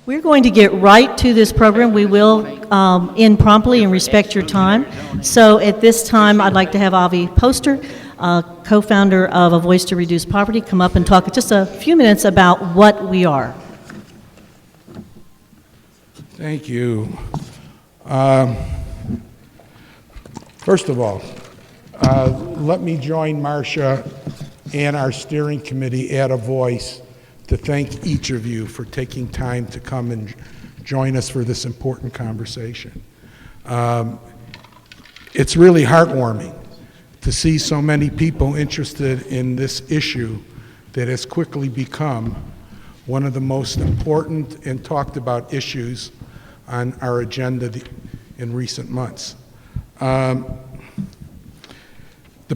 We're going to get right to this program. We will end promptly and respect your time. So at this time, I'd like to have Avi Poster, co-founder of A Voice to Reduce Poverty, come up and talk just a few minutes about what we are. Thank you. First of all, let me join Marcia and our steering committee at A Voice to thank each of you for taking time to come and join us for this important conversation. It's really heartwarming to see so many people interested in this issue that has quickly become one of the most important and talked about issues on our agenda in recent months. The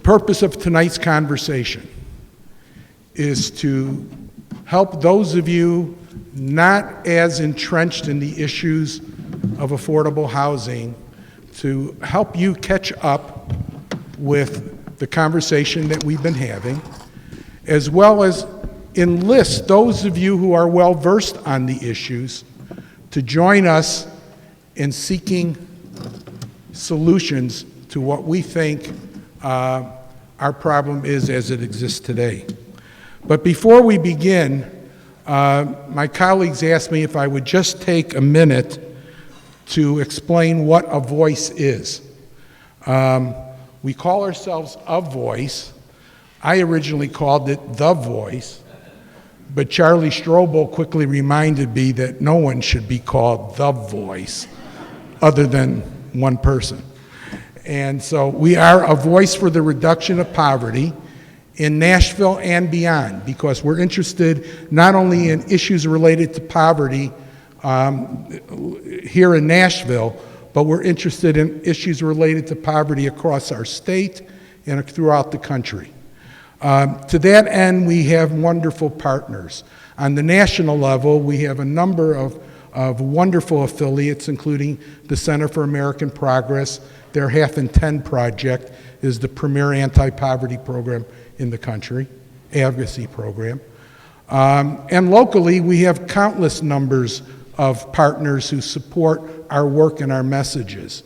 purpose of tonight's conversation is to help those of you not as entrenched in the issues of affordable housing to help you catch up with the conversation that we've been having, as well as enlist those of you who are well versed on the issues to join us in seeking solutions to what we think our problem is as it exists today. But before we begin, my colleagues asked me if I would just take a minute to explain what a voice is. We call ourselves A Voice. I originally called it The Voice, but Charlie Strobel quickly reminded me that no one should be called The Voice other than one person. And so we are a voice for the reduction of poverty in Nashville and beyond, because we're interested not only in issues related to poverty here in Nashville, but we're interested in issues related to poverty across our state and throughout the country. To that end, we have wonderful partners. On the national level, we have a number of wonderful affiliates, including the Center for American Progress. Their Half in 10 project is the premier anti-poverty program in the country, advocacy program. And locally, we have countless numbers of partners who support our work and our messages.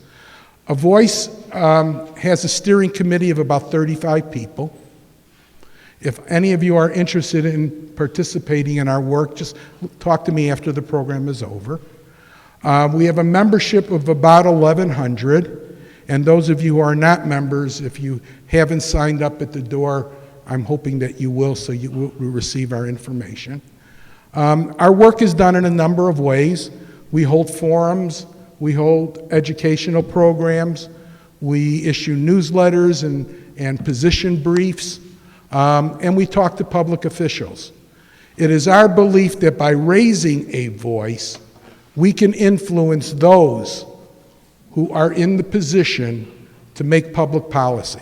A Voice has a steering committee of about 35 people. If any of you are interested in participating in our work, just talk to me after the program is over. We have a membership of about 1,100, and those of you who are not members, if you haven't signed up at the door, I'm hoping that you will, so you will receive our information. Our work is done in a number of ways. We hold forums, we hold educational programs, we issue newsletters and position briefs, and we talk to public officials. It is our belief that by raising a voice, we can influence those who are in the position to make public policy.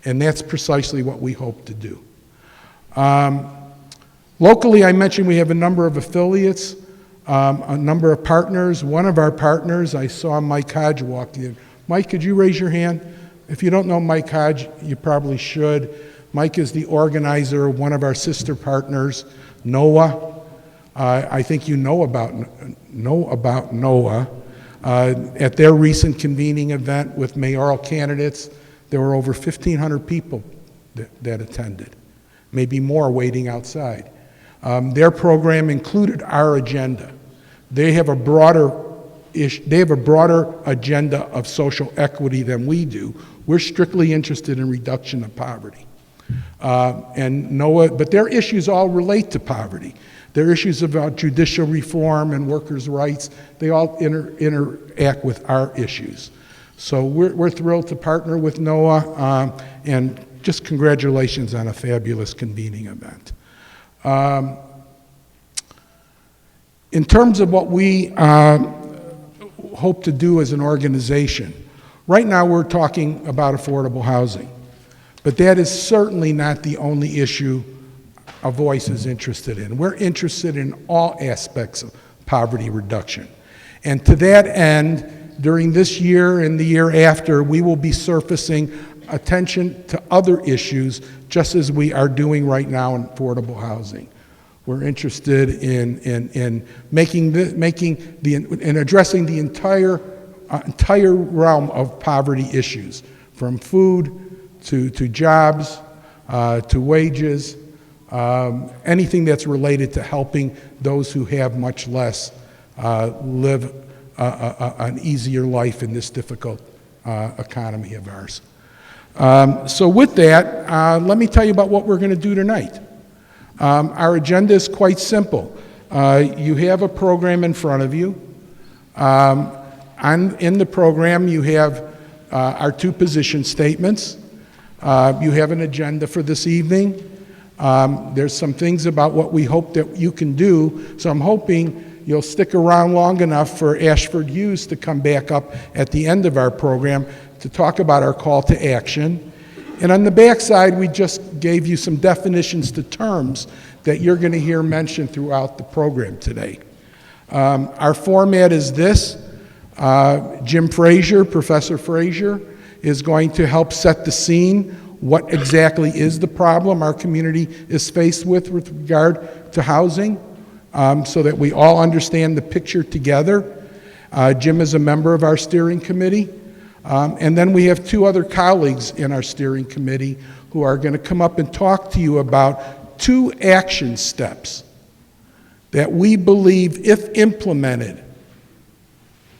And that's precisely what we hope to do. Locally, I mentioned we have a number of affiliates, a number of partners. One of our partners, I saw Mike Hodge walk in. Mike, could you raise your hand? If you don't know Mike Hodge, you probably should. Mike is the organizer of one of our sister partners, NOAA. I think you know about NOAA. At their recent convening event with mayoral candidates, there were over 1,500 people that attended, maybe more waiting outside. Their program included our agenda. They have a broader agenda of social equity than we do. We're strictly interested in reduction of poverty. But their issues all relate to poverty. Their issues about judicial reform and workers' rights, they all interact with our issues. So we're thrilled to partner with NOAA, and just congratulations on a fabulous convening event. In terms of what we hope to do as an organization, right now we're talking about affordable housing, but that is certainly not the only issue A Voice is interested in. We're interested in all aspects of poverty reduction. And to that end, during this year and the year after, we will be surfacing attention to other issues, just as we are doing right now in affordable housing. We're interested in addressing the entire realm of poverty issues, from food to jobs to wages, anything that's related to helping those who have much less live an easier life in this difficult economy of ours. So with that, let me tell you about what we're going to do tonight. Our agenda is quite simple. You have a program in front of you. In the program, you have our 2 position statements. You have an agenda for this evening. There's some things about what we hope that you can do, so I'm hoping you'll stick around long enough for Ashford Hughes to come back up at the end of our program to talk about our call to action. And on the back side, we just gave you some definitions to terms that you're going to hear mentioned throughout the program today. Our format is this. Jim Frazier, Professor Frazier, is going to help set the scene. What exactly is the problem our community is faced with regard to housing, so that we all understand the picture together. Jim is a member of our steering committee. And then we have 2 other colleagues in our steering committee who are going to come up and talk to you about 2 action steps that we believe, if implemented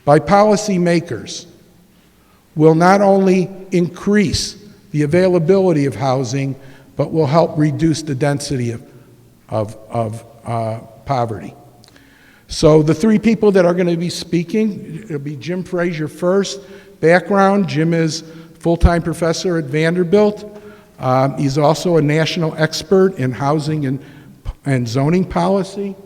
by policymakers, will not only increase the availability of housing, but will help reduce the density of poverty. So the 3 people that are going to be speaking, it'll be Jim Frazier first. Background: Jim is full-time professor at Vanderbilt. He's also a national expert in housing and zoning policy.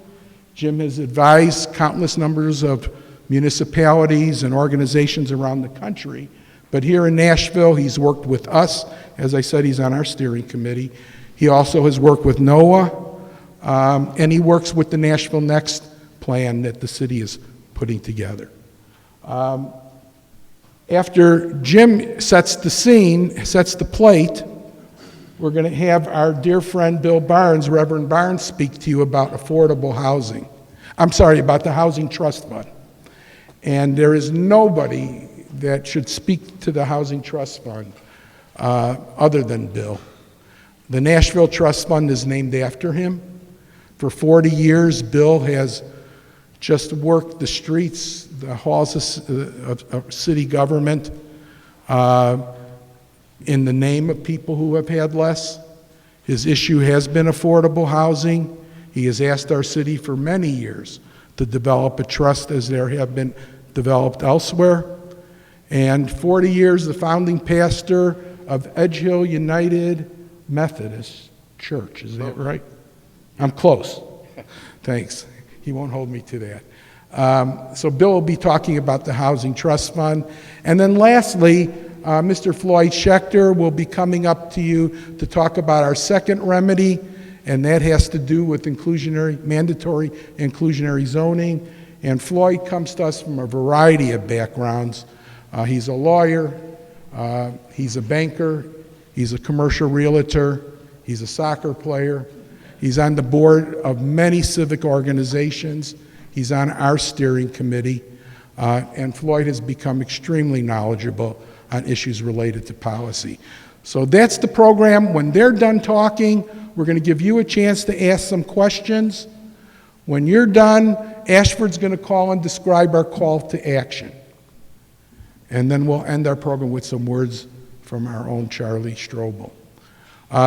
Jim has advised countless numbers of municipalities and organizations around the country. But here in Nashville, he's worked with us. As I said, he's on our steering committee. He also has worked with NOAA, and he works with the Nashville Next plan that the city is putting together. After Jim sets the scene, sets the plate, we're going to have our dear friend Bill Barnes, Reverend Barnes, speak to you about affordable housing. About the Housing Trust Fund. And there is nobody that should speak to the Housing Trust Fund other than Bill. The Nashville Trust Fund is named after him. For 40 years, Bill has just worked the streets, the halls of city government in the name of people who have had less. His issue has been affordable housing. He has asked our city for many years to develop a trust as there have been developed elsewhere. And 40 years, the founding pastor of Edge Hill United Methodist Church. Is that right? I'm close. Thanks. He won't hold me to that. So Bill will be talking about the Housing Trust Fund. And then lastly, Mr. Floyd Schechter will be coming up to you to talk about our second remedy, and that has to do with mandatory inclusionary zoning. And Floyd comes to us from a variety of backgrounds. He's a lawyer, he's a banker, he's a commercial realtor, he's a soccer player, he's on the board of many civic organizations, he's on our steering committee, and Floyd has become extremely knowledgeable on issues related to policy. So that's the program. When they're done talking, we're going to give you a chance to ask some questions. When you're done, Ashford's going to call and describe our call to action. And then we'll end our program with some words from our own Charlie Strobel.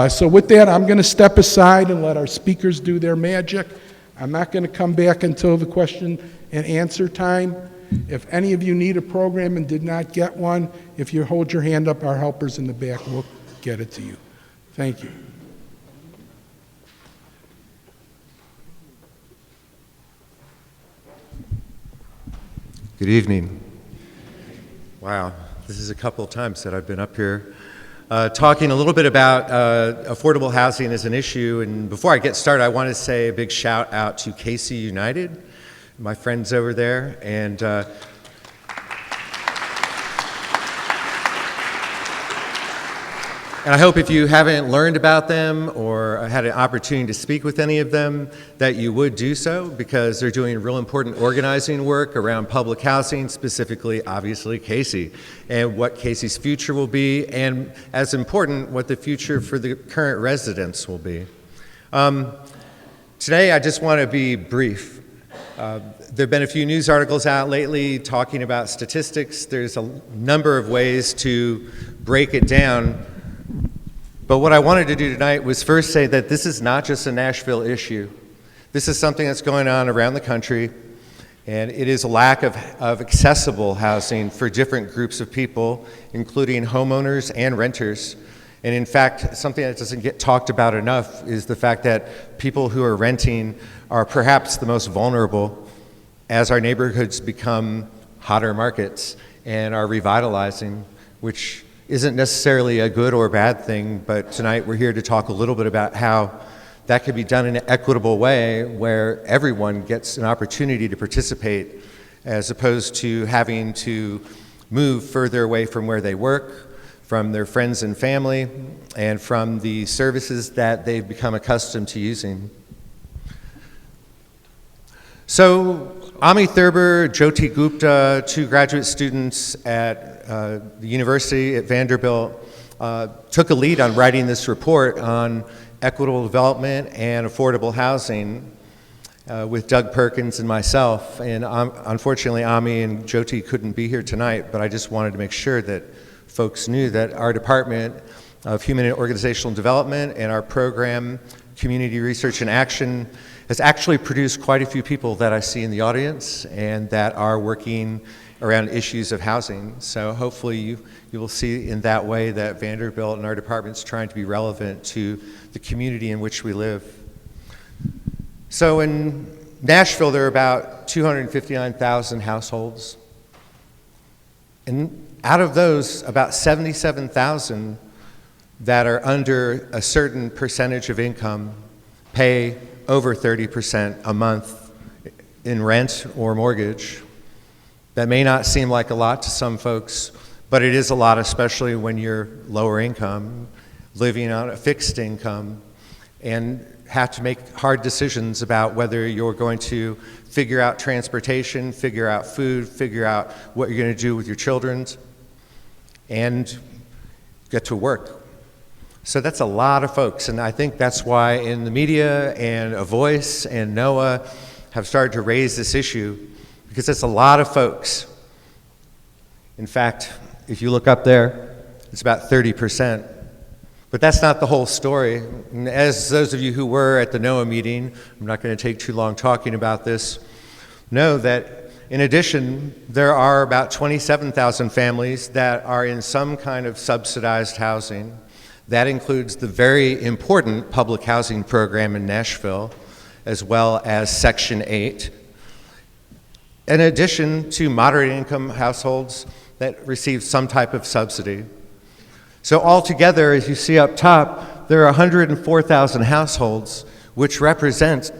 So with that, I'm going to step aside and let our speakers do their magic. I'm not going to come back until the question and answer time. If any of you need a program and did not get one, if you hold your hand up, our helpers in the back will get it to you. Thank you. Good evening. Wow, this is a couple of times that I've been up here talking a little bit about affordable housing as an issue. And before I get started, I want to say a big shout out to Casey United, my friends over there. And And I hope if you haven't learned about them or had an opportunity to speak with any of them, that you would do so, because they're doing real important organizing work around public housing, specifically, obviously, Casey, and what Casey's future will be, and as important, what the future for the current residents will be. Today, I just want to be brief. There have been a few news articles out lately talking about statistics. There's a number of ways to break it down. But what I wanted to do tonight was first say that this is not just a Nashville issue. This is something that's going on around the country, and it is a lack of accessible housing for different groups of people, including homeowners and renters. And in fact, something that doesn't get talked about enough is the fact that people who are renting are perhaps the most vulnerable as our neighborhoods become hotter markets and are revitalizing, which isn't necessarily a good or bad thing, but tonight we're here to talk a little bit about how that could be done in an equitable way where everyone gets an opportunity to participate, as opposed to having to move further away from where they work, from their friends and family, and from the services that they've become accustomed to using. So, Ami Thurber, Jyoti Gupta, two graduate students at the university at Vanderbilt, took a lead on writing this report on equitable development and affordable housing with Doug Perkins and myself. And unfortunately, Ami and Jyoti couldn't be here tonight, but I just wanted to make sure that folks knew that our Department of Human and Organizational Development and our program, Community Research and Action, has actually produced quite a few people that I see in the audience and that are working around issues of housing. So hopefully you will see in that way that Vanderbilt and our department's trying to be relevant to the community in which we live. So in Nashville, there are about 259,000 households. And out of those, about 77,000 that are under a certain percentage of income pay over 30% a month in rent or mortgage. That may not seem like a lot to some folks, but it is a lot, especially when you're lower income, living on a fixed income, and have to make hard decisions about whether you're going to figure out transportation, figure out food, figure out what you're going to do with your children, and get to work. So that's a lot of folks, and I think that's why in the media and A Voice and NOAA have started to raise this issue, because it's a lot of folks. In fact, if you look up there, it's about 30%. But that's not the whole story. And as those of you who were at the NOAA meeting, I'm not going to take too long talking about this, know that in addition, there are about 27,000 families that are in some kind of subsidized housing. That includes the very important public housing program in Nashville, as well as Section 8. In addition to moderate income households that receive some type of subsidy. So altogether, as you see up top, there are 104,000 households, which represent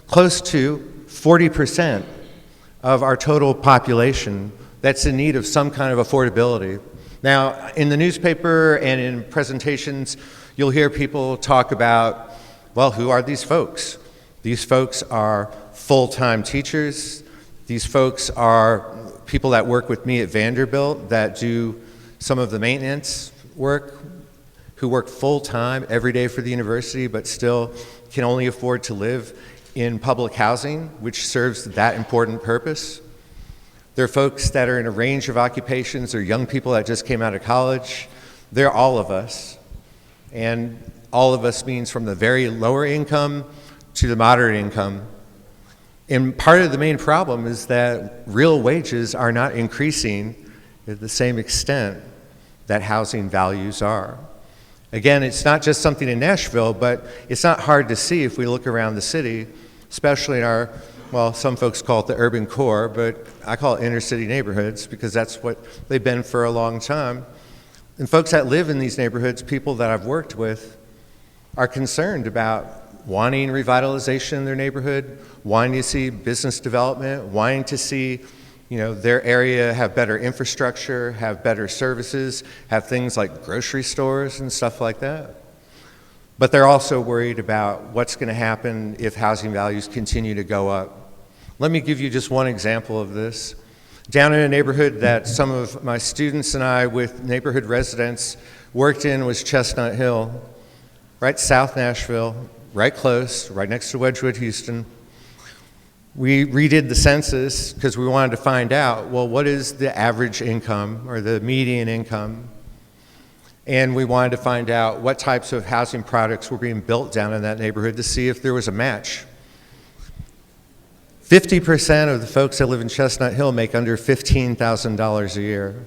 close to 40% of our total population that's in need of some kind of affordability. Now, in the newspaper and in presentations, you'll hear people talk about, well, who are these folks? These folks are full-time teachers. These folks are people that work with me at Vanderbilt that do some of the maintenance work, who work full-time every day for the university, but still can only afford to live in public housing, which serves that important purpose. There are folks that are in a range of occupations, or young people that just came out of college. They're all of us. And all of us means from the very lower income to the moderate income. And part of the main problem is that real wages are not increasing at the same extent that housing values are. Again, it's not just something in Nashville, but it's not hard to see if we look around the city, especially in our, well, some folks call it the urban core, but I call it inner city neighborhoods because that's what they've been for a long time. And folks that live in these neighborhoods, people that I've worked with, are concerned about wanting revitalization in their neighborhood, wanting to see business development, wanting to see their area have better infrastructure, have better services, have things like grocery stores and stuff like that. But they're also worried about what's going to happen if housing values continue to go up. Let me give you just one example of this. Down in a neighborhood that some of my students and I with neighborhood residents worked in was Chestnut Hill, right south Nashville, right close, right next to Wedgwood, Houston. We redid the census because we wanted to find out, well, what is the average income or the median income? And we wanted to find out what types of housing products were being built down in that neighborhood to see if there was a match. 50% of the folks that live in Chestnut Hill make under $15,000 a year.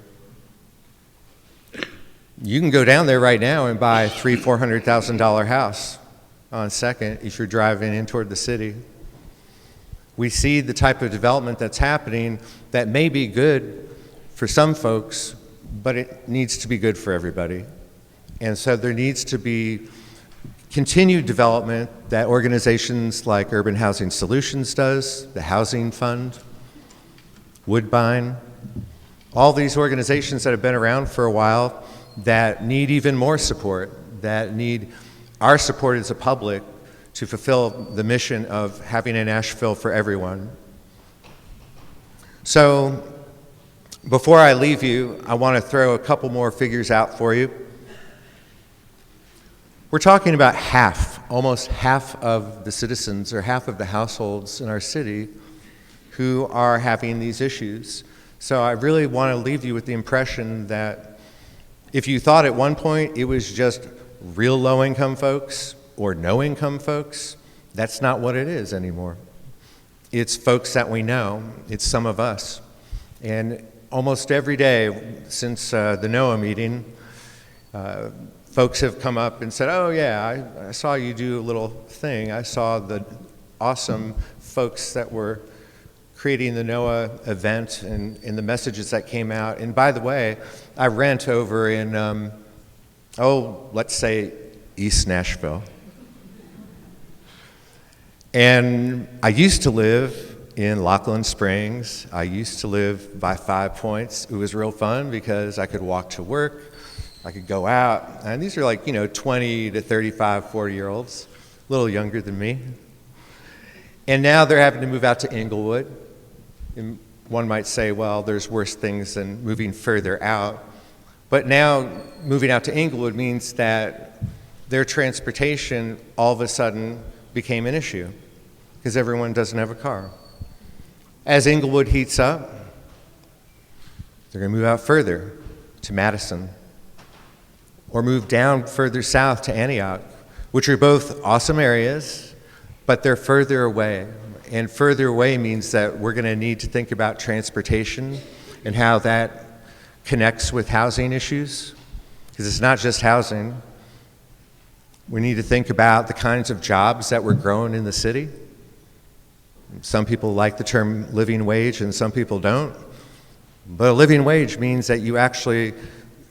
You can go down there right now and buy a $300,000-$400,000 house on Second if you're driving in toward the city. We see the type of development that's happening that may be good for some folks, but it needs to be good for everybody. And so there needs to be continued development that organizations like Urban Housing Solutions does, the Housing Fund, Woodbine, all these organizations that have been around for a while that need even more support, that need our support as a public to fulfill the mission of having a Nashville for everyone. So before I leave you, I want to throw a couple more figures out for you. We're talking about almost half of the citizens or half of the households in our city who are having these issues. So I really want to leave you with the impression that if you thought at one point it was just real low-income folks or no-income folks, that's not what it is anymore. It's folks that we know. It's some of us. And almost every day since the NOAA meeting, folks have come up and said, oh yeah, I saw you do a little thing. I saw the awesome folks that were creating the NOAA event and the messages that came out. And by the way, I rent over in, let's say East Nashville. And I used to live in Lockland Springs. I used to live by 5 Points. It was real fun because I could walk to work. I could go out. And these are like, 20 to 35, 40-year-olds, a little younger than me. And now they're having to move out to Inglewood. And one might say, well, there's worse things than moving further out. But now moving out to Inglewood means that their transportation all of a sudden became an issue because everyone doesn't have a car. As Inglewood heats up, they're going to move out further to Madison or move down further south to Antioch, which are both awesome areas, but they're further away. And further away means that we're going to need to think about transportation and how that connects with housing issues, because it's not just housing. We need to think about the kinds of jobs that we're growing in the city. Some people like the term living wage and some people don't. But a living wage means that you actually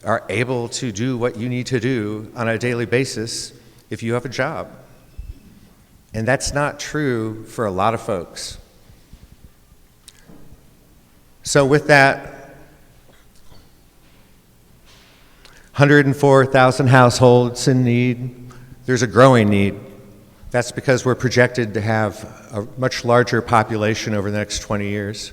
are able to do what you need to do on a daily basis if you have a job. And that's not true for a lot of folks. So with that, 104,000 households in need. There's a growing need. That's because we're projected to have a much larger population over the next 20 years.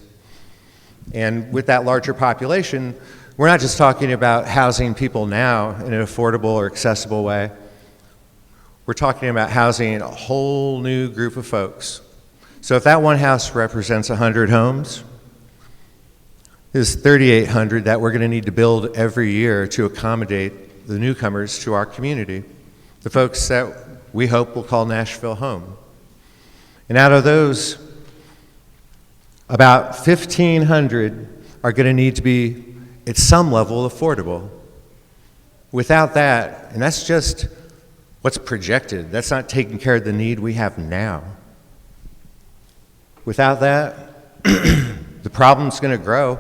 And with that larger population, we're not just talking about housing people now in an affordable or accessible way. We're talking about housing a whole new group of folks. So if that one house represents 100 homes, there's 3,800 that we're going to need to build every year to accommodate the newcomers to our community, the folks that we hope will call Nashville home. And out of those, about 1,500 are going to need to be at some level affordable. Without that, and that's just what's projected, that's not taking care of the need we have now. Without that, the problem's going to grow.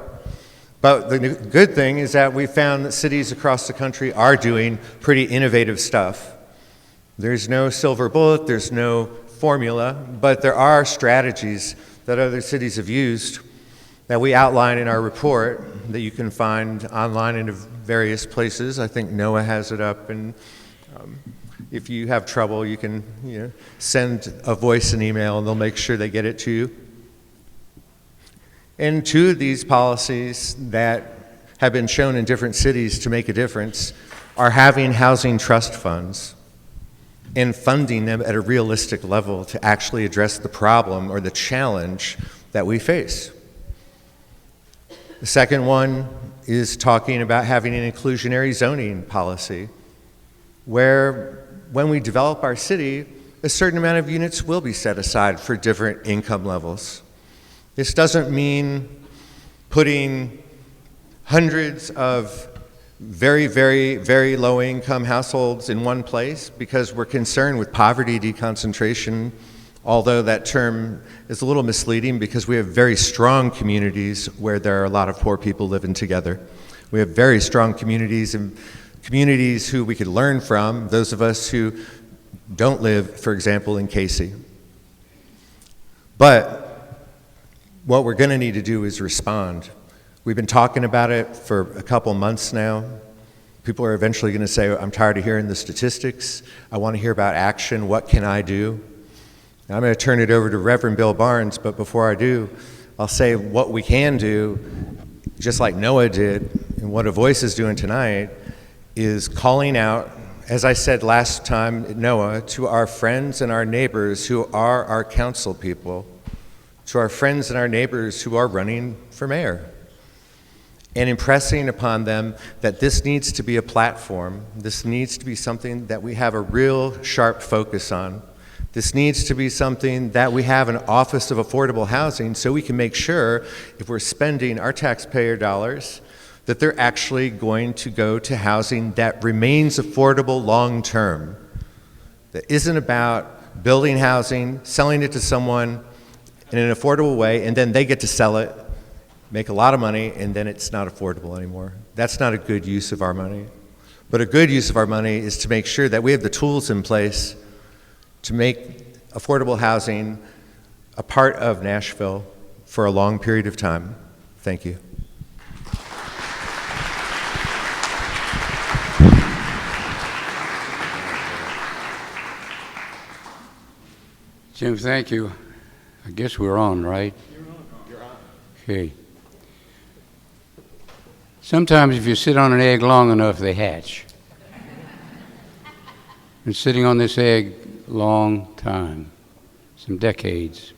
But the good thing is that we found that cities across the country are doing pretty innovative stuff. There's no silver bullet, there's no formula, but there are strategies that other cities have used that we outline in our report that you can find online in various places. I think Noah has it up, and if you have trouble, you can send a voice and email, and they'll make sure they get it to you. And two of these policies that have been shown in different cities to make a difference are having housing trust funds and funding them at a realistic level to actually address the problem or the challenge that we face. The second one is talking about having an inclusionary zoning policy where when we develop our city, a certain amount of units will be set aside for different income levels. This doesn't mean putting hundreds of very, very, very low-income households in one place because we're concerned with poverty deconcentration, although that term is a little misleading because we have very strong communities where there are a lot of poor people living together. We have very strong communities and communities who we could learn from, those of us who don't live, for example, in Casey. But what we're going to need to do is respond. We've been talking about it for a couple months now. People are eventually going to say, I'm tired of hearing the statistics. I want to hear about action. What can I do? Now, I'm going to turn it over to Reverend Bill Barnes, but before I do, I'll say what we can do, just like Noah did, and what A Voice is doing tonight, is calling out, as I said last time, Noah, to our friends and our neighbors who are our council people, to our friends and our neighbors who are running for mayor, and impressing upon them that this needs to be a platform. This needs to be something that we have a real sharp focus on. This needs to be something that we have an Office of Affordable Housing so we can make sure if we're spending our taxpayer dollars that they're actually going to go to housing that remains affordable long term, that isn't about building housing, selling it to someone in an affordable way, and then they get to sell it, make a lot of money, and then it's not affordable anymore. That's not a good use of our money. But a good use of our money is to make sure that we have the tools in place to make affordable housing a part of Nashville for a long period of time. Thank you. Jim, thank you. I guess we're on, right? You're on. Okay. Sometimes if you sit on an egg long enough, they hatch. Been sitting on this egg a long time, some decades.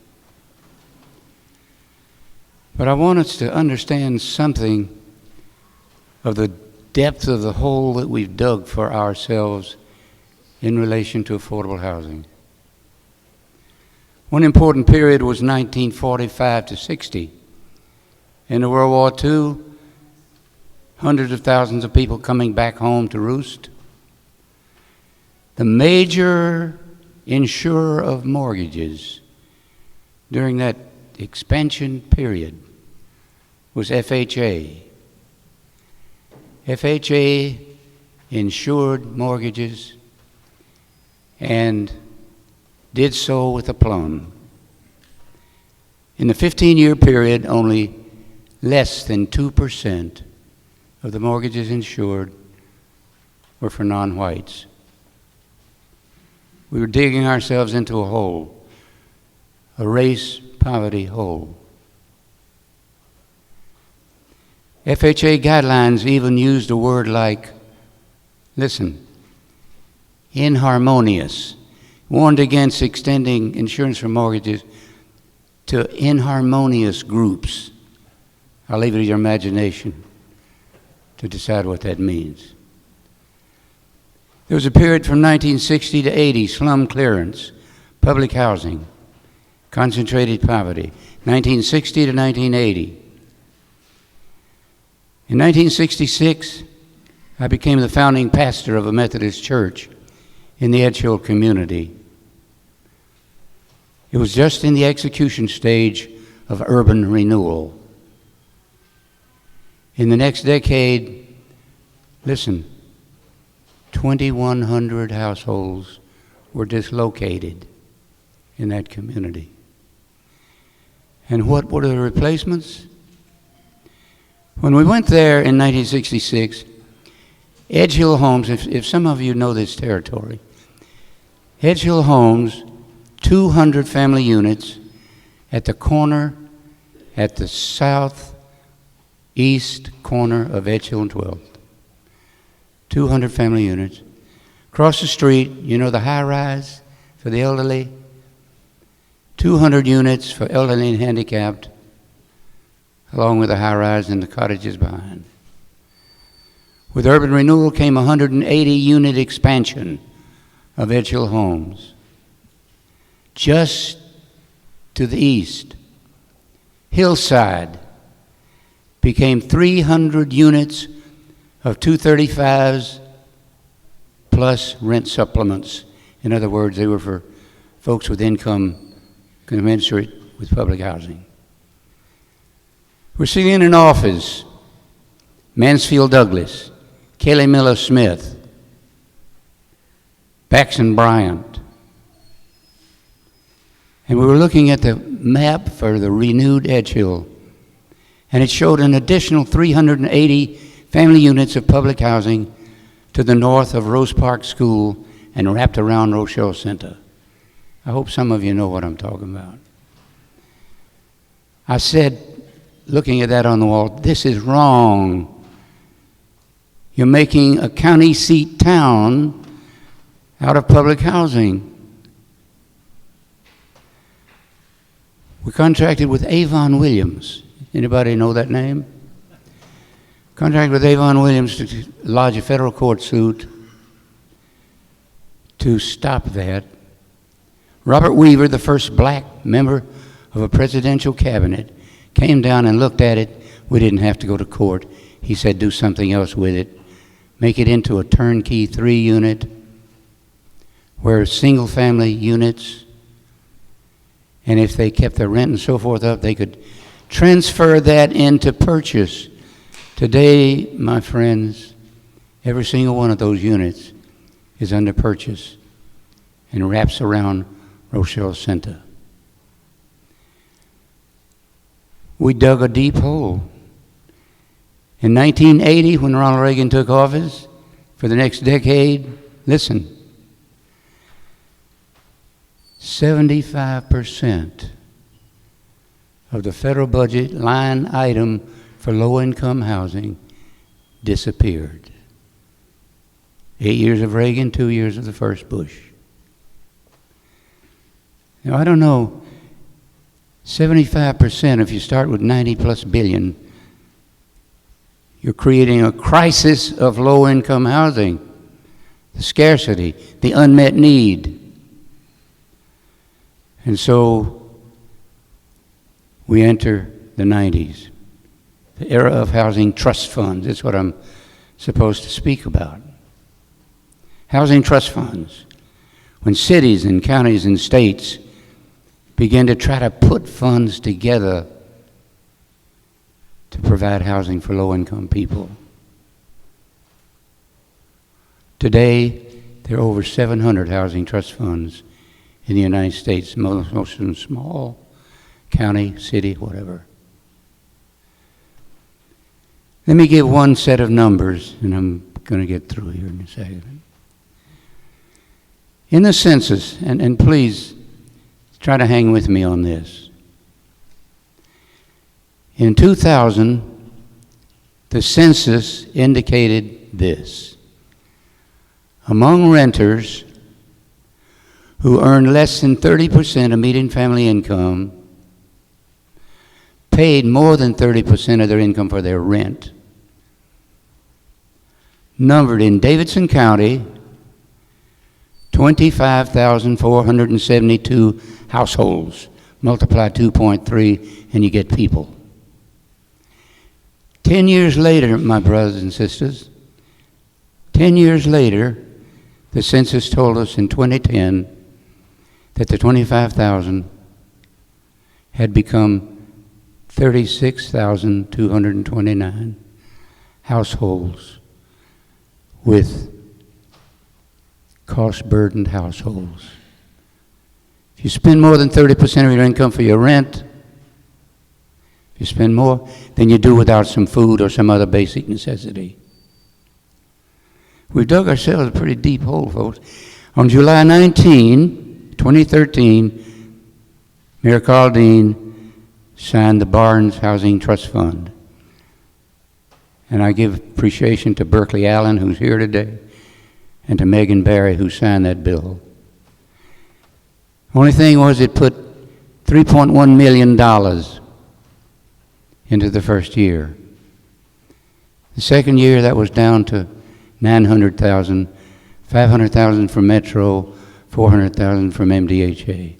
But I want us to understand something of the depth of the hole that we've dug for ourselves in relation to affordable housing. One important period was 1945 to 60. In the World War II, hundreds of thousands of people coming back home to roost. The major insurer of mortgages during that expansion period was FHA. FHA insured mortgages and did so with aplomb. In the 15-year period, only less than 2% of the mortgages insured were for non-whites. We were digging ourselves into a hole, a race poverty hole. FHA guidelines even used a word like, listen, inharmonious, warned against extending insurance for mortgages to inharmonious groups. I'll leave it to your imagination to decide what that means. There was a period from 1960 to 80, slum clearance, public housing, concentrated poverty, 1960 to 1980. In 1966, I became the founding pastor of a Methodist church in the Edgehill community. It was just in the execution stage of urban renewal. In the next decade, listen, 2,100 households were dislocated in that community. And what were the replacements? When we went there in 1966, Edge Hill Homes, if some of you know this territory, Edge Hill Homes, 200 family units at the corner, at the southeast corner of Edge Hill and 12th. 200 family units. Across the street, you know the high rise for the elderly? 200 units for elderly and handicapped, along with the high rise and the cottages behind. With urban renewal came a 180 unit expansion of Edge Hill Homes. Just to the east, Hillside became 300 units of 235s plus rent supplements. In other words, they were for folks with income commensurate with public housing. We're seeing in office Mansfield Douglas, Kelly Miller Smith, Paxton Bryant. And we were looking at the map for the renewed Edge Hill, and it showed an additional 380 family units of public housing to the north of Rose Park School and wrapped around Rochelle Center. I hope some of you know what I'm talking about. I said, looking at that on the wall, this is wrong. You're making a county seat town out of public housing. We contracted with Avon Williams. Anybody know that name? Contracted with Avon Williams to lodge a federal court suit to stop that. Robert Weaver, the first black member of a presidential cabinet, came down and looked at it. We didn't have to go to court. He said, do something else with it. Make it into a turnkey 3-unit where single-family units, and if they kept their rent and so forth up, they could transfer that into purchase. Today, my friends, every single one of those units is under purchase and wraps around Rochelle Center. We dug a deep hole. In 1980, when Ronald Reagan took office, for the next decade, listen, 75% of the federal budget line item for low-income housing disappeared. 8 years of Reagan, 2 years of the first Bush. Now, I don't know, 75%, if you start with 90 plus billion, you're creating a crisis of low-income housing, the scarcity, the unmet need. And so we enter the 90s, the era of housing trust funds. That's what I'm supposed to speak about. Housing trust funds. When cities and counties and states begin to try to put funds together to provide housing for low-income people. Today, there are over 700 housing trust funds in the United States, most of them small, county, city, whatever. Let me give one set of numbers, and I'm going to get through here in a second. In the census, and please try to hang with me on this. In 2000, the census indicated this. Among renters who earn less than 30% of median family income, paid more than 30% of their income for their rent, numbered in Davidson County, 25,472 households. Multiply 2.3 and you get people. 10 years later, my brothers and sisters, 10 years later, the census told us in 2010 that the 25,000 had become 36,229 households with cost-burdened households. If you spend more than 30% of your income for your rent, if You spend more than you do without some food or some other basic necessity. We've dug ourselves a pretty deep hole, folks. On July 19, 2013, Mayor Carl Dean signed the Barnes Housing Trust Fund. And I give appreciation to Berkeley Allen, who's here today, and to Megan Barry, who signed that bill. Only thing was it put $3.1 million into the first year. The second year, that was down to $900,000, $500,000 from Metro, $400,000 from MDHA.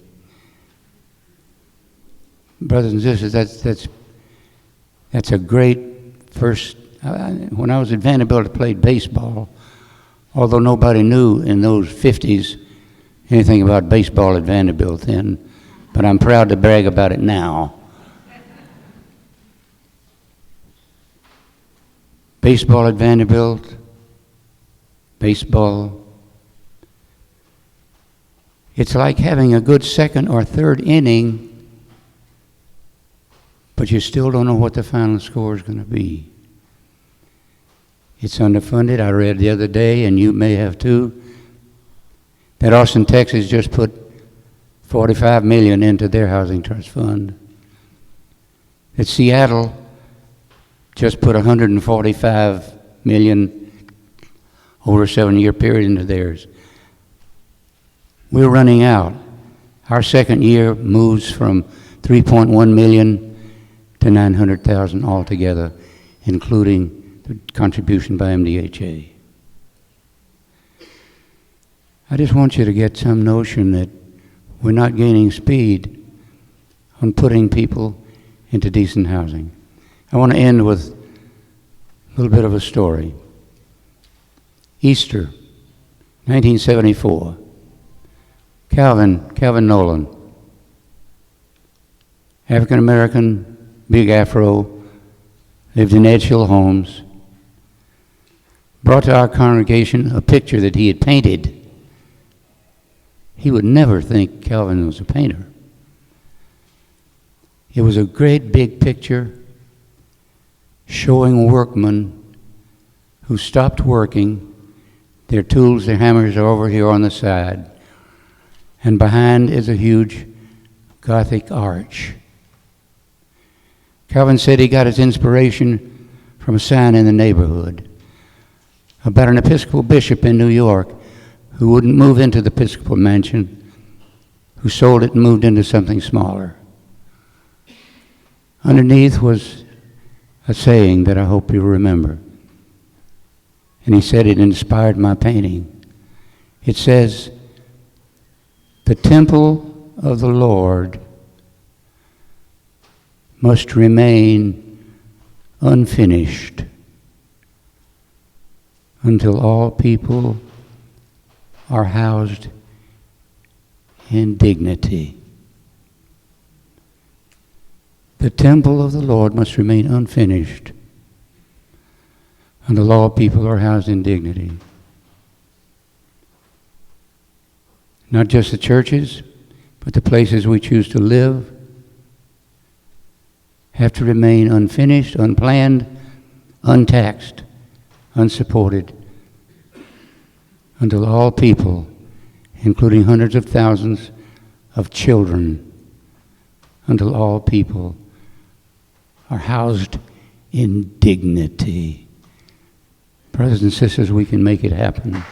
Brothers and sisters, that's a great first. When I was at Vanderbilt, I played baseball, although nobody knew in those 50s anything about baseball at Vanderbilt then, but I'm proud to brag about it now. Baseball at Vanderbilt, baseball. It's like having a good second or third inning, but you still don't know what the final score is going to be. It's underfunded. I read the other day, and you may have too, that Austin, Texas just put $45 million into their housing trust fund. That Seattle just put $145 million over a 7-year period into theirs. We're running out. Our second year moves from $3.1 million to $900,000 altogether, including the contribution by MDHA. I just want you to get some notion that we're not gaining speed on putting people into decent housing. I want to end with a little bit of a story. Easter, 1974. Calvin Nolan, African American, big afro, lived in Edgehill Homes, brought to our congregation a picture that he had painted. He would never think Calvin was a painter. It was a great big picture showing workmen who stopped working. Their tools, their hammers are over here on the side. And behind is a huge Gothic arch. Calvin said he got his inspiration from a sign in the neighborhood about an Episcopal bishop in New York who wouldn't move into the Episcopal mansion, who sold it and moved into something smaller. Underneath was a saying that I hope you'll remember. And he said it inspired my painting. It says, "The temple of the Lord must remain unfinished until all people are housed in dignity." The temple of the Lord must remain unfinished until all people are housed in dignity. Not just the churches, but the places we choose to live have to remain unfinished, unplanned, untaxed, unsupported, until all people, including hundreds of thousands of children, until all people are housed in dignity. Brothers and sisters, we can make it happen.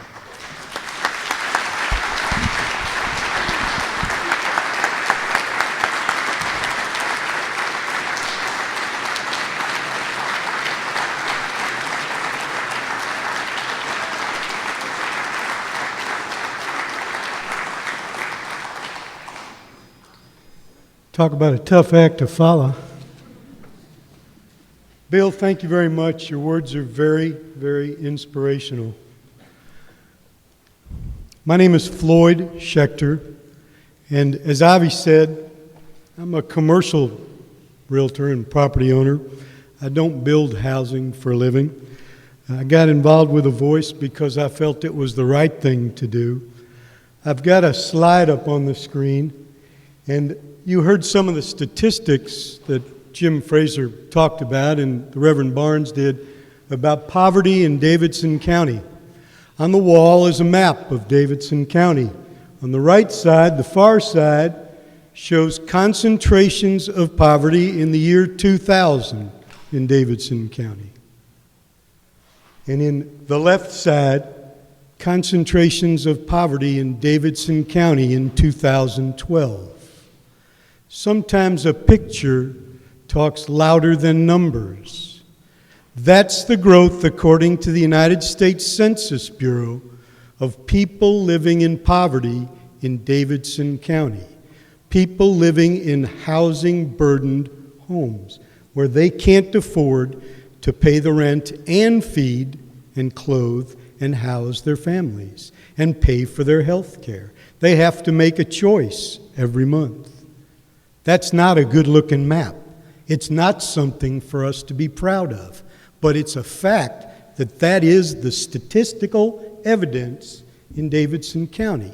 Talk about a tough act to follow. Bill, thank you very much. Your words are very, very inspirational. My name is Floyd Schechter, and as Avi said, I'm a commercial realtor and property owner. I don't build housing for a living. I got involved with A Voice because I felt it was the right thing to do. I've got a slide up on the screen, and you heard some of the statistics that Jim Fraser talked about and the Reverend Barnes did about poverty in Davidson County. On the wall is a map of Davidson County. On the right side, the far side, shows concentrations of poverty in the year 2000 in Davidson County. And in the left side, concentrations of poverty in Davidson County in 2012. Sometimes a picture talks louder than numbers. That's the growth, according to the United States Census Bureau, of people living in poverty in Davidson County. People living in housing-burdened homes where they can't afford to pay the rent and feed and clothe and house their families and pay for their health care. They have to make a choice every month. That's not a good-looking map. It's not something for us to be proud of, but it's a fact that that is the statistical evidence in Davidson County.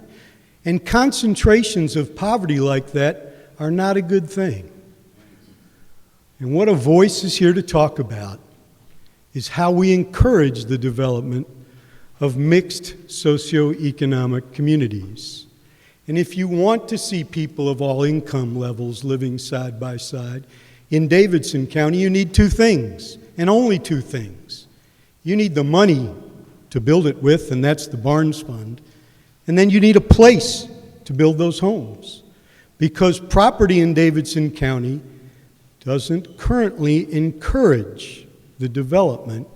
And concentrations of poverty like that are not a good thing. And what A Voice is here to talk about is how we encourage the development of mixed socioeconomic communities. And if you want to see people of all income levels living side by side, in Davidson County you need two things, and only two things. You need the money to build it with, and that's the Barnes Fund, and then you need a place to build those homes. Because property in Davidson County doesn't currently encourage the development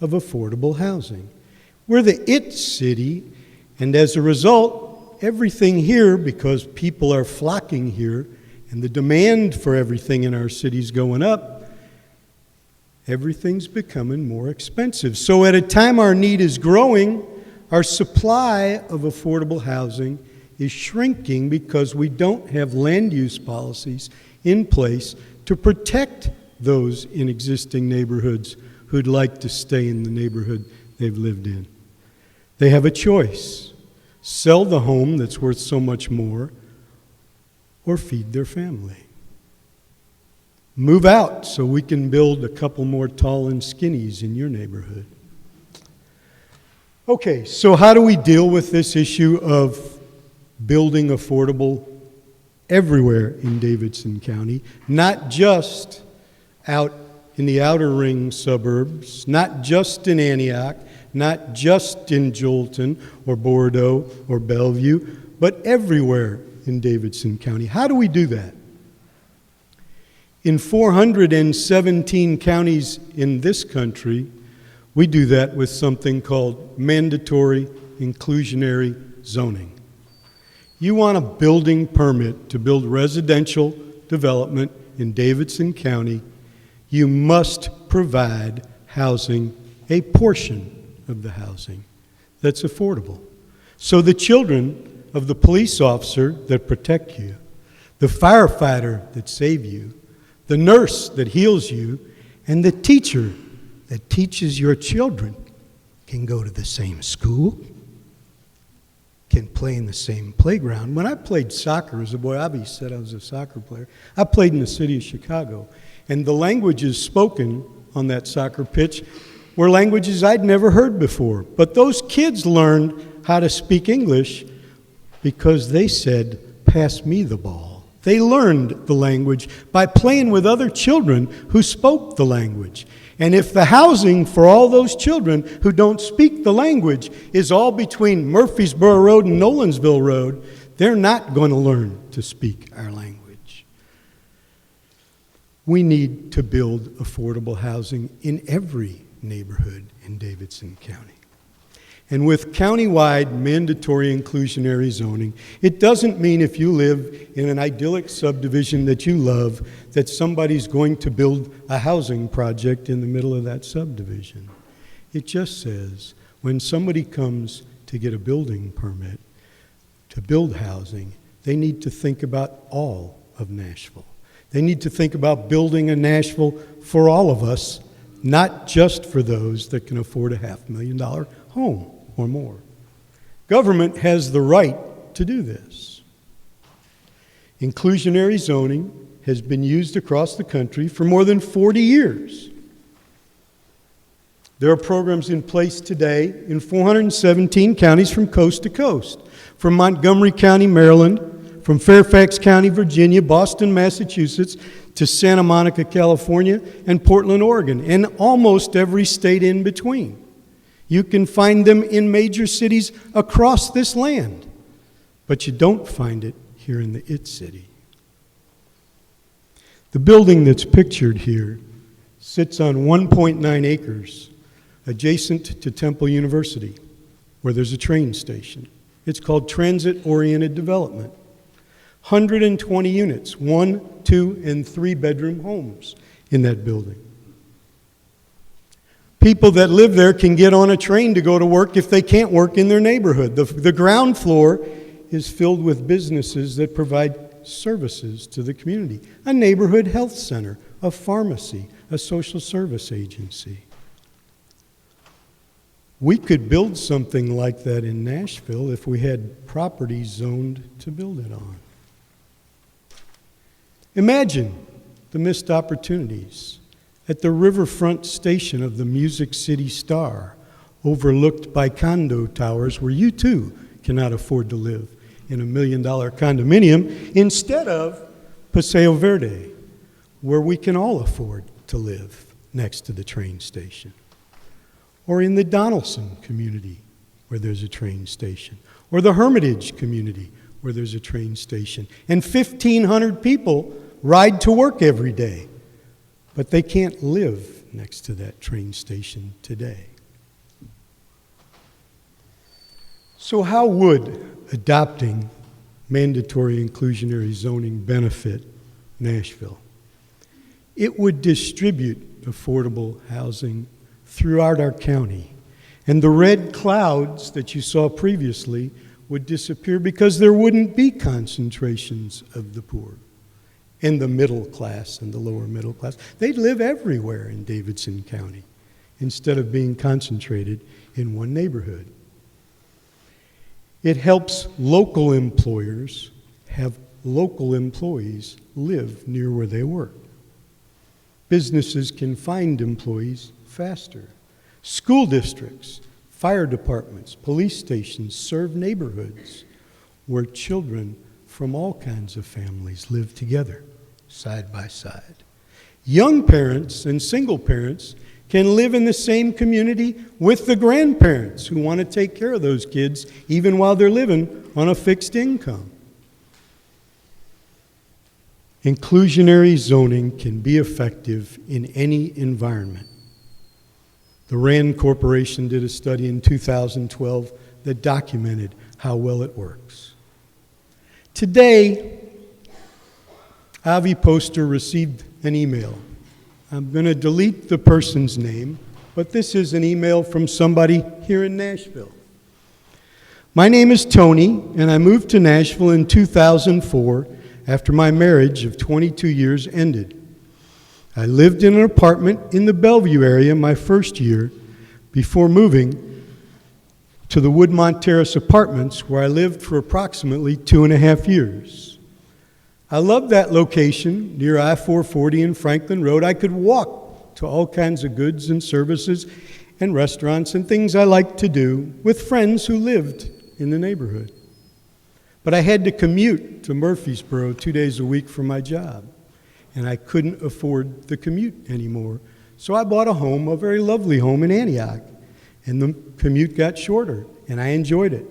of affordable housing. We're the IT city, and as a result, everything here, because people are flocking here, and the demand for everything in our city's going up, everything's becoming more expensive. So at a time our need is growing, our supply of affordable housing is shrinking because we don't have land use policies in place to protect those in existing neighborhoods who'd like to stay in the neighborhood they've lived in. They have a choice: sell the home that's worth so much more, or feed their family. Move out so we can build a couple more tall and skinnies in your neighborhood. Okay, so how do we deal with this issue of building affordable everywhere in Davidson County, not just out in the outer ring suburbs, not just in Antioch, not just in Jolton or Bordeaux or Bellevue, but everywhere in Davidson County? How do we do that? In 417 counties in this country, we do that with something called mandatory inclusionary zoning. You want a building permit to build residential development in Davidson County, you must provide housing, a portion of the housing that's affordable. So the children of the police officer that protect you, the firefighter that save you, the nurse that heals you, and the teacher that teaches your children can go to the same school, can play in the same playground. When I played soccer as a boy, Avi said I was a soccer player. I played in the city of Chicago, and the languages spoken on that soccer pitch were languages I'd never heard before. But those kids learned how to speak English because they said, "Pass me the ball." They learned the language by playing with other children who spoke the language. And if the housing for all those children who don't speak the language is all between Murfreesboro Road and Nolensville Road, they're not going to learn to speak our language. We need to build affordable housing in every neighborhood in Davidson County. And with countywide mandatory inclusionary zoning, it doesn't mean if you live in an idyllic subdivision that you love that somebody's going to build a housing project in the middle of that subdivision. It just says when somebody comes to get a building permit to build housing, they need to think about all of Nashville. They need to think about building a Nashville for all of us, not just for those that can afford a $500,000 home or more. Government has the right to do this. Inclusionary zoning has been used across the country for more than 40 years. There are programs in place today in 417 counties from coast to coast, from Montgomery County, Maryland, from Fairfax County, Virginia, Boston, Massachusetts, to Santa Monica, California, and Portland, Oregon, and almost every state in between. You can find them in major cities across this land, but you don't find it here in the It City. The building that's pictured here sits on 1.9 acres adjacent to Temple University, where there's a train station. It's called Transit-Oriented Development. 120 units, 1, 2, and 3 bedroom homes in that building. People that live there can get on a train to go to work if they can't work in their neighborhood. The ground floor is filled with businesses that provide services to the community. A neighborhood health center, a pharmacy, a social service agency. We could build something like that in Nashville if we had property zoned to build it on. Imagine the missed opportunities at the riverfront station of the Music City Star, overlooked by condo towers where you too cannot afford to live in $1 million condominium, instead of Paseo Verde, where we can all afford to live next to the train station. Or in the Donaldson community, where there's a train station. Or the Hermitage community, where there's a train station. And 1,500 people ride to work every day, but they can't live next to that train station today. So how would adopting mandatory inclusionary zoning benefit Nashville? It would distribute affordable housing throughout our county, and the red clouds that you saw previously would disappear because there wouldn't be concentrations of the poor and the middle class and the lower middle class. They'd live everywhere in Davidson County instead of being concentrated in one neighborhood. It helps local employers have local employees live near where they work. Businesses can find employees faster. School districts, fire departments, police stations serve neighborhoods where children from all kinds of families live together, side by side. Young parents and single parents can live in the same community with the grandparents who want to take care of those kids even while they're living on a fixed income. Inclusionary zoning can be effective in any environment. The RAND Corporation did a study in 2012 that documented how well it works. Today, Avi Poster received an email. I'm going to delete the person's name, but this is an email from somebody here in Nashville. My name is Tony, and I moved to Nashville in 2004 after my marriage of 22 years ended. I lived in an apartment in the Bellevue area my first year before moving to the Woodmont Terrace Apartments, where I lived for approximately 2.5 years. I loved that location near I-440 and Franklin Road. I could walk to all kinds of goods and services and restaurants and things I liked to do with friends who lived in the neighborhood. But I had to commute to Murfreesboro 2 days a week for my job, and I couldn't afford the commute anymore. So I bought a home, a very lovely home in Antioch, and the commute got shorter, and I enjoyed it.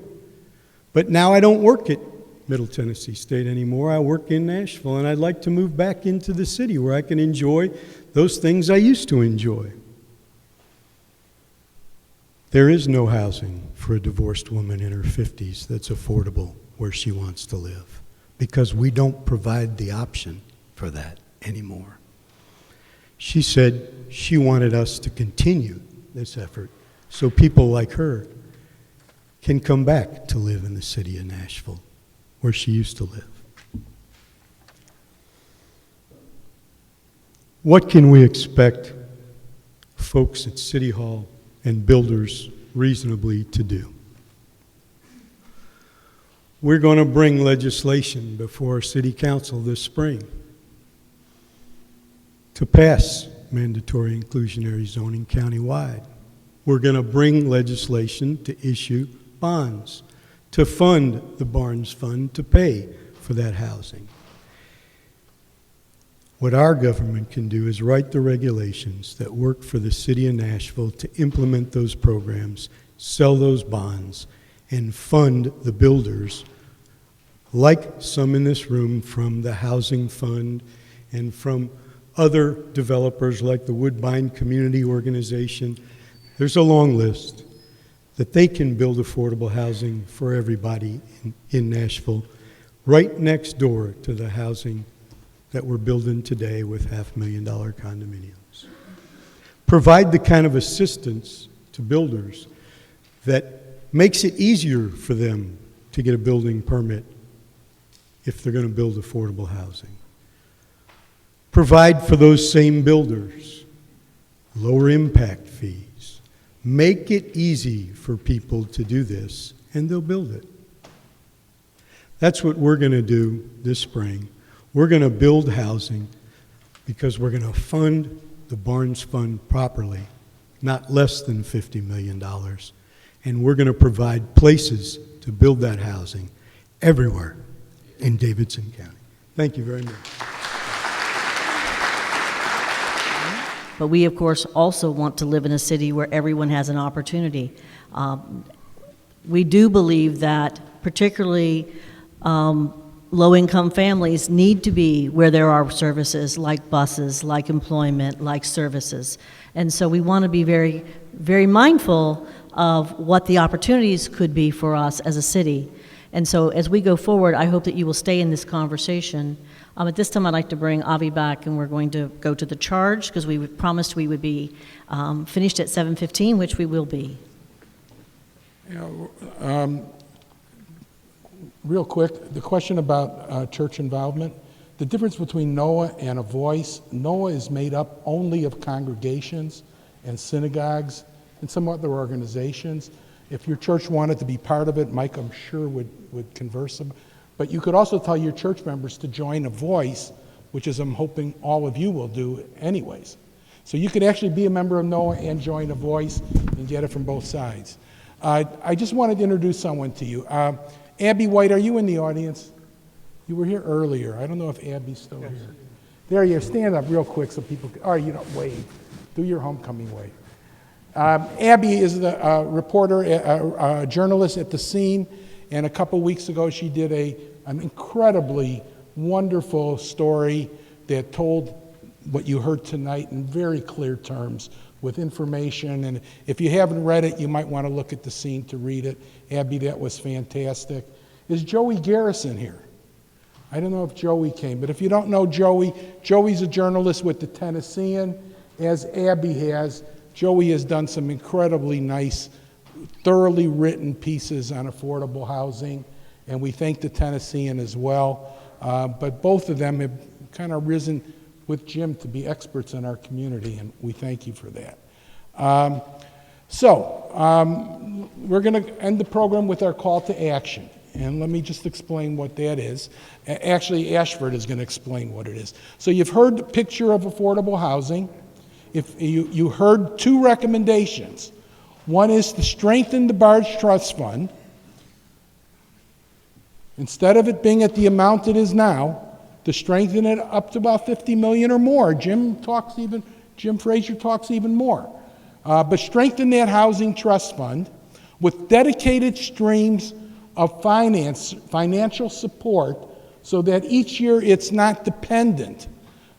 But now I don't work at Middle Tennessee State anymore. I work in Nashville, and I'd like to move back into the city where I can enjoy those things I used to enjoy. There is no housing for a divorced woman in her 50s that's affordable where she wants to live, because we don't provide the option for that anymore. She said she wanted us to continue this effort so people like her can come back to live in the city of Nashville where she used to live. What can we expect folks at City Hall and builders reasonably to do? We're going to bring legislation before City Council this spring to pass mandatory inclusionary zoning countywide. We're going to bring legislation to issue bonds, to fund the Barnes Fund to pay for that housing. What our government can do is write the regulations that work for the city of Nashville to implement those programs, sell those bonds, and fund the builders, like some in this room from the Housing Fund and from other developers like the Woodbine Community Organization. There's a long list that they can build affordable housing for everybody in Nashville, right next door to the housing that we're building today with $500,000 condominiums. Provide the kind of assistance to builders that makes it easier for them to get a building permit if they're going to build affordable housing. Provide for those same builders lower impact fees. Make it easy for people to do this, and they'll build it. That's what we're going to do this spring. We're going to build housing because we're going to fund the Barnes Fund properly, not less than $50 million. And we're going to provide places to build that housing everywhere in Davidson County. Thank you very much. But we, of course, also want to live in a city where everyone has an opportunity. We do believe that particularly low-income families need to be where there are services like buses, like employment, like services. And so we want to be very, very mindful of what the opportunities could be for us as a city. And so as we go forward, I hope that you will stay in this conversation. At this time, I'd like to bring Avi back, and we're going to go to the charge, because we promised we would be finished at 7:15, which we will be. Real quick, the question about church involvement. The difference between NOAH and A Voice, NOAH is made up only of congregations and synagogues and some other organizations. If your church wanted to be part of it, Mike, I'm sure, would converse them. But you could also tell your church members to join A Voice, which is I'm hoping all of you will do anyways. So you could actually be a member of NOAH and join A Voice and get it from both sides. I just wanted to introduce someone to you. Abby White, are you in the audience? You were here earlier. I don't know if Abby's still here. There you are. Stand up real quick so people can, you don't wave. Do your homecoming wave. Abby is the reporter, a journalist at The Scene, and a couple weeks ago she did an incredibly wonderful story that told what you heard tonight in very clear terms with information, and if you haven't read it, you might want to look at The Scene to read it. Abby, that was fantastic. Is Joey Garrison here? I don't know if Joey came, but if you don't know Joey, Joey's a journalist with the Tennessean, as Abby has. Joey has done some incredibly nice, thoroughly written pieces on affordable housing, and we thank the Tennessean as well. But both of them have kind of risen with Jim to be experts in our community, and we thank you for that. We're going to end the program with our call to action, and let me just explain what that is. Actually, Ashford is going to explain what it is. So you've heard the picture of affordable housing. If you heard two recommendations. One is to strengthen the Barge Trust Fund. Instead of it being at the amount it is now, to strengthen it up to about $50 million or more. Jim Frazier talks even more. But strengthen that housing trust fund with dedicated streams of financial support, so that each year it's not dependent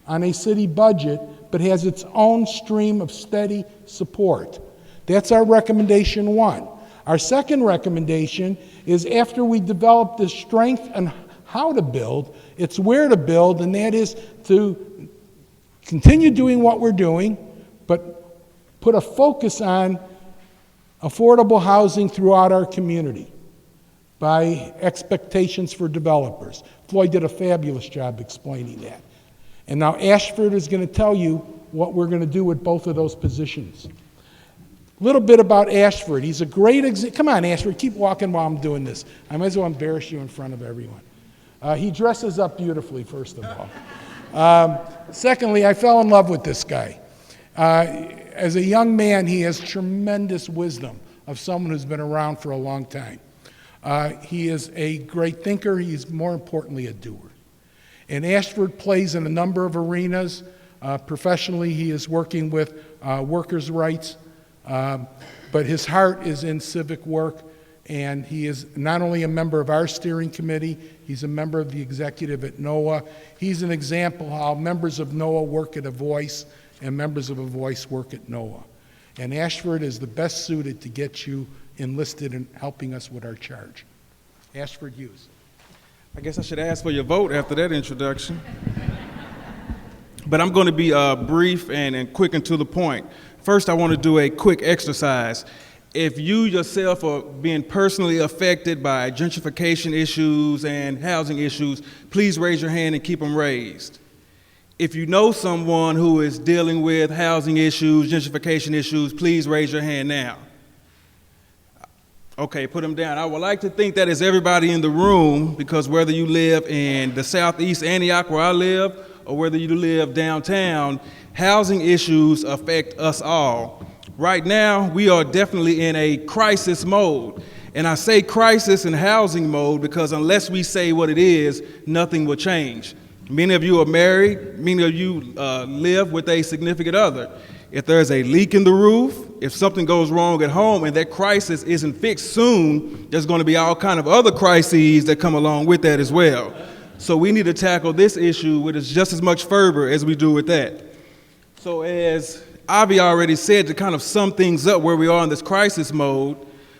on a city budget, but has its own stream of steady support. That's our recommendation one. Our second recommendation is, after we develop the strength and how to build, it's where to build, and that is to continue doing what we're doing, but put a focus on affordable housing throughout our community by expectations for developers. Floyd did a fabulous job explaining that. And now Ashford is going to tell you what we're going to do with both of those positions. A little bit about Ashford. He's a great example. Come on, Ashford, keep walking while I'm doing this. I might as well embarrass you in front of everyone. He dresses up beautifully, first of all. Secondly, I fell in love with this guy. As a young man, he has tremendous wisdom of someone who's been around for a long time. He is a great thinker. He's more importantly a doer. And Ashford plays in a number of arenas. Professionally, he is working with workers' rights, but his heart is in civic work, and he is not only a member of our steering committee, he's a member of the executive at NOAA. He's an example how members of NOAA work at A Voice and members of A Voice work at NOAA. And Ashford is the best suited to get you enlisted in helping us with our charge. Ashford Hughes. I guess I should ask for your vote after that introduction. But I'm going to be brief and quick and to the point. First, I want to do a quick exercise. If you yourself are being personally affected by gentrification issues and housing issues, please raise your hand and keep them raised. If you know someone who is dealing with housing issues, gentrification issues, please raise your hand now. Okay, put them down. I would like to think that is everybody in the room, because whether you live in the southeast Antioch where I live, or whether you live downtown, housing issues affect us all. Right now, we are definitely in a crisis mode. And I say crisis and housing mode because unless we say what it is, nothing will change. Many of you are married, many of you live with a significant other. If there's a leak in the roof, if something goes wrong at home and that crisis isn't fixed soon, there's going to be all kind of other crises that come along with that as well. So we need to tackle this issue with just as much fervor as we do with that. So as Avi already said, to kind of sum things up where we are in this crisis mode,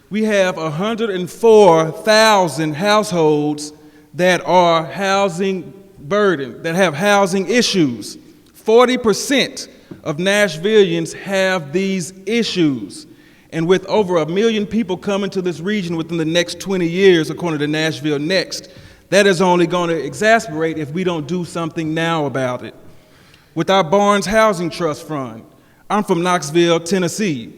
we have 104,000 households that are housing burdened, that have housing issues. 40% of Nashvillians have these issues. And with over 1 million people coming to this region within the next 20 years, according to Nashville Next, that is only going to exacerbate if we don't do something now about it. With our Barnes Housing Trust Fund, I'm from Knoxville, Tennessee.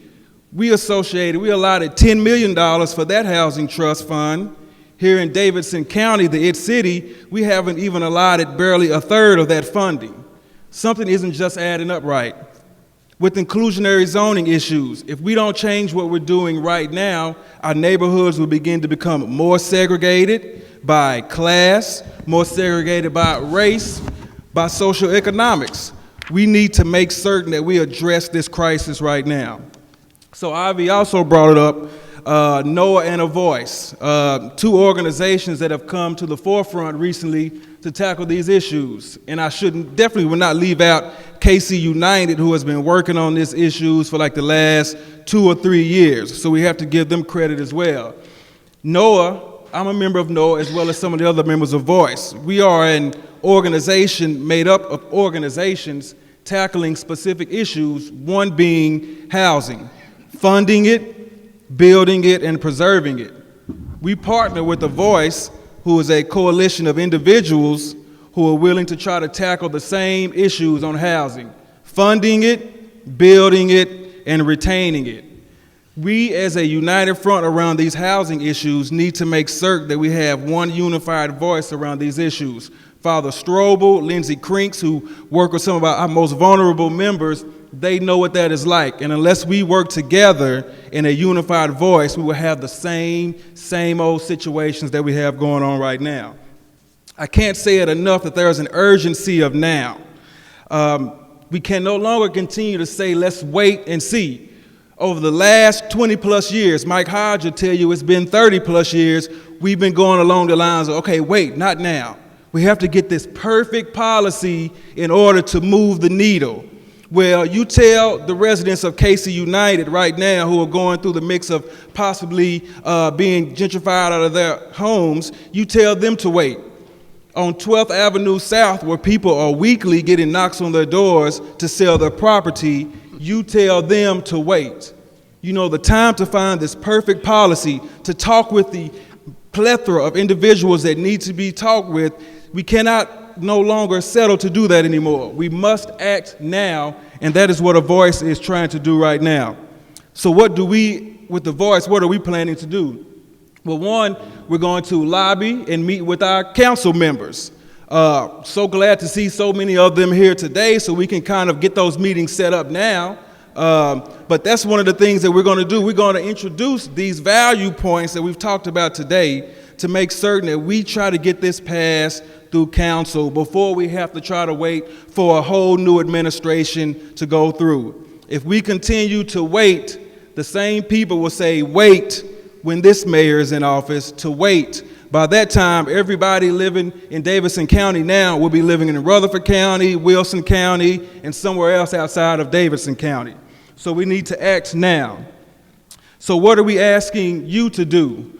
We allotted $10 million for that housing trust fund. Here in Davidson County, the IT city, we haven't even allotted barely a third of that funding. Something isn't just adding up right. With inclusionary zoning issues, if we don't change what we're doing right now, our neighborhoods will begin to become more segregated by class, more segregated by race, by socioeconomics. We need to make certain that we address this crisis right now. So Ivy also brought it up, NOAA and A Voice, two organizations that have come to the forefront recently to tackle these issues. And I definitely would not leave out KC United, who has been working on these issues for like the last 2 or 3 years. So we have to give them credit as well. NOAA, I'm a member of NOAA as well as some of the other members of Voice. We are an organization made up of organizations tackling specific issues, one being housing, funding it, building it, and preserving it. We partner with A Voice, who is a coalition of individuals who are willing to try to tackle the same issues on housing, funding it, building it, and retaining it. We, as a united front around these housing issues, need to make certain that we have one unified voice around these issues. Father Strobel, Lindsay Crinks, who work with some of our most vulnerable members, they know what that is like. And unless we work together in a unified voice, we will have the same old situations that we have going on right now. I can't say it enough that there is an urgency of now. We can no longer continue to say, let's wait and see. Over the last 20 plus years, Mike Hodge will tell you it's been 30 plus years, we've been going along the lines of, okay, wait, not now. We have to get this perfect policy in order to move the needle. Well, you tell the residents of KC United right now who are going through the mix of possibly being gentrified out of their homes, you tell them to wait. On 12th Avenue South, where people are weekly getting knocks on their doors to sell their property, you tell them to wait. You know, the time to find this perfect policy, to talk with the plethora of individuals that need to be talked with, we cannot no longer settle to do that anymore. We must act now, and that is what A Voice is trying to do right now. So what do we, with The Voice, what are we planning to do? Well, one, we're going to lobby and meet with our council members. So glad to see so many of them here today so we can kind of get those meetings set up now. But that's one of the things that we're going to do. We're going to introduce these value points that we've talked about today to make certain that we try to get this passed through council before we have to try to wait for a whole new administration to go through. If we continue to wait, the same people will say, wait, when this mayor is in office, to wait. By that time, everybody living in Davidson County now will be living in Rutherford County, Wilson County, and somewhere else outside of Davidson County. So we need to act now. So what are we asking you to do?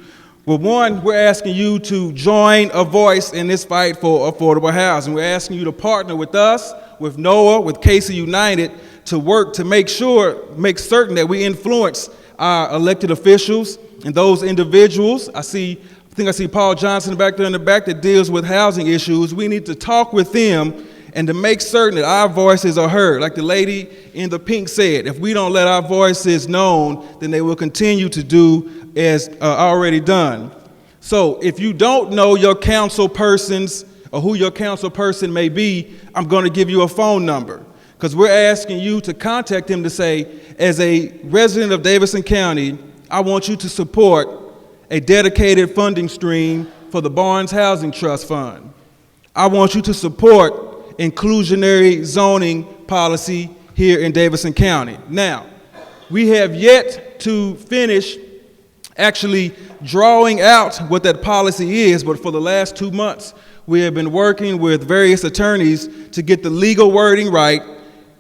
Well, one, we're asking you to join a voice in this fight for affordable housing. We're asking you to partner with us, with NOAA, with Casey United, to work to make certain that we influence our elected officials and those individuals. I think I see Paul Johnson back there in the back that deals with housing issues. We need to talk with them and to make certain that our voices are heard. Like the lady in the pink said, if we don't let our voices known, then they will continue to do as already done. So if you don't know your council persons or who your council person may be, I'm going to give you a phone number, because we're asking you to contact them to say, as a resident of Davidson County, I want you to support a dedicated funding stream for the Barnes Housing Trust Fund. I want you to support inclusionary zoning policy here in Davidson County. Now, we have yet to finish actually drawing out what that policy is, but for the last 2 months, we have been working with various attorneys to get the legal wording right.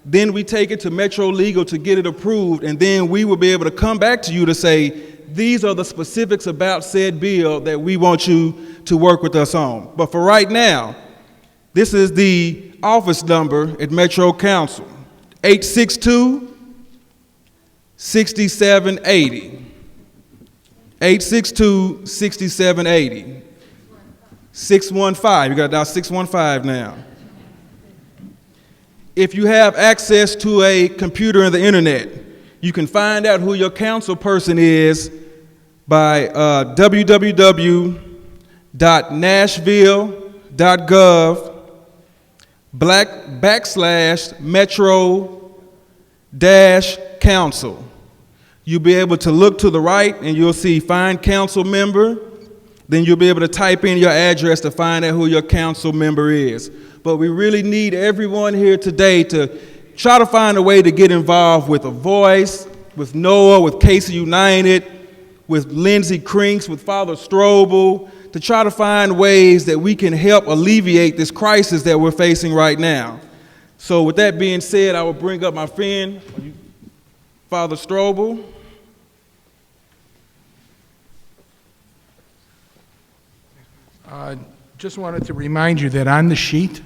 Then we take it to Metro Legal to get it approved, and then we will be able to come back to you to say, these are the specifics about said bill that we want you to work with us on. But for right now, this is the office number at Metro Council, 862-6780. 862-6780. 615, you got dial 615 now. If you have access to a computer and the internet, you can find out who your council person is by www.nashville.gov/metro-council. You'll be able to look to the right and you'll see find council member. Then you'll be able to type in your address to find out who your council member is. But we really need everyone here today to try to find a way to get involved with A Voice, with NOAA, with Casey United, with Lindsey Crinks, with Father Strobel, to try to find ways that we can help alleviate this crisis that we're facing right now. So with that being said, I will bring up my friend, Father Strobel. Just wanted to remind you that on the sheets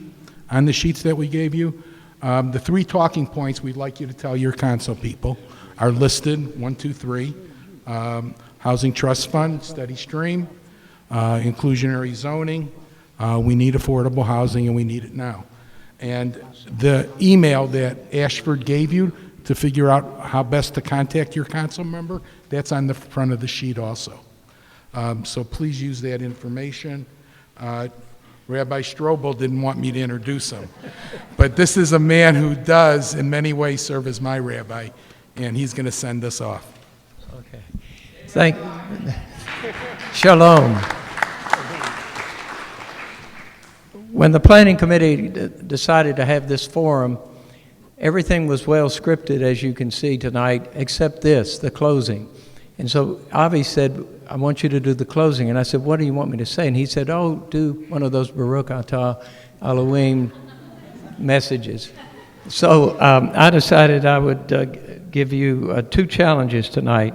that we gave you, the 3 talking points we'd like you to tell your council people are listed, 1, 2, 3. Housing Trust Fund, steady stream, inclusionary zoning, we need affordable housing and we need it now. And the email that Ashford gave you to figure out how best to contact your council member, that's on the front of the sheet also. So please use that information. Rabbi Strobel didn't want me to introduce him, but this is a man who does in many ways serve as my rabbi, and he's going to send us off. Okay. Shalom. When the planning committee decided to have this forum, everything was well scripted, as you can see tonight, except this, the closing. And so Avi said, I want you to do the closing. And I said, what do you want me to say? And he said, oh, do one of those Baruch Atah Elohim messages. So I decided I would give you 2 challenges tonight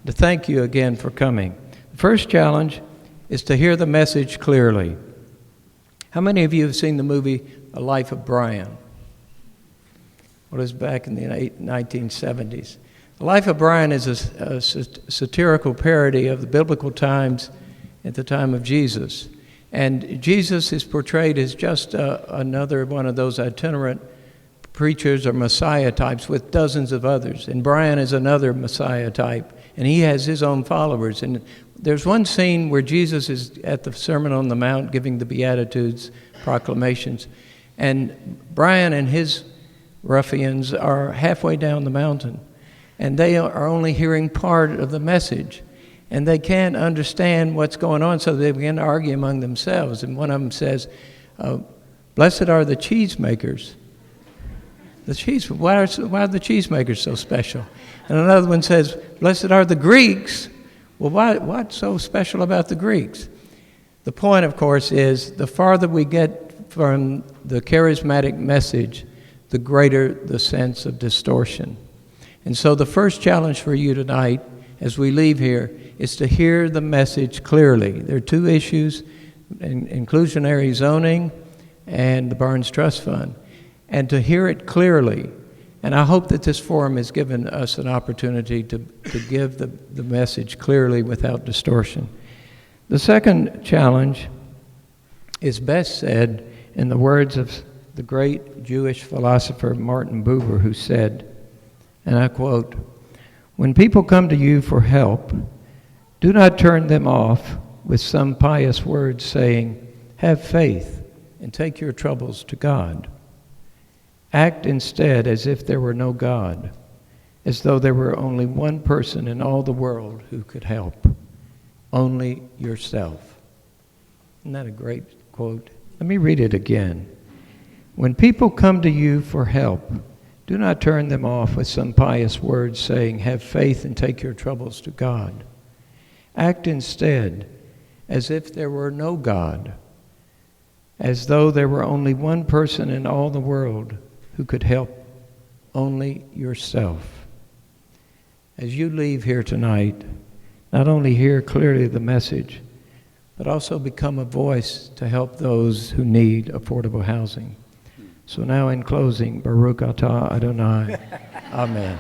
to thank you again for coming. The first challenge is to hear the message clearly. How many of you have seen the movie A Life of Brian? Well, it was back in the 1970s. The Life of Brian is a satirical parody of the biblical times at the time of Jesus. And Jesus is portrayed as just another one of those itinerant preachers or Messiah types with dozens of others. And Brian is another Messiah type. and he has his own followers. And there's one scene where Jesus is at the Sermon on the Mount giving the Beatitudes, proclamations, and Brian and his ruffians are halfway down the mountain, and they are only hearing part of the message, and they can't understand what's going on, so they begin to argue among themselves. And one of them says, "Blessed are the cheesemakers." Why are the cheesemakers so special? And another one says, "Blessed are the Greeks." Well, what's so special about the Greeks? The point, of course, is the farther we get from the charismatic message, the greater the sense of distortion. And so the first challenge for you tonight, as we leave here, is to hear the message clearly. There are two issues, inclusionary zoning and the Barnes Trust Fund, and to hear it clearly. And I hope that this forum has given us an opportunity to give the message clearly without distortion. The second challenge is best said in the words of the great Jewish philosopher Martin Buber, who said, and I quote, "When people come to you for help, do not turn them off with some pious words saying, 'Have faith and take your troubles to God.' Act instead as if there were no God, as though there were only one person in all the world who could help, only yourself." Isn't that a great quote? Let me read it again. "When people come to you for help, do not turn them off with some pious words saying, 'Have faith and take your troubles to God.' Act instead as if there were no God, as though there were only one person in all the world who could help, only yourself." As you leave here tonight, not only hear clearly the message, but also become a voice to help those who need affordable housing. So now in closing, Baruch atah Adonai, Amen.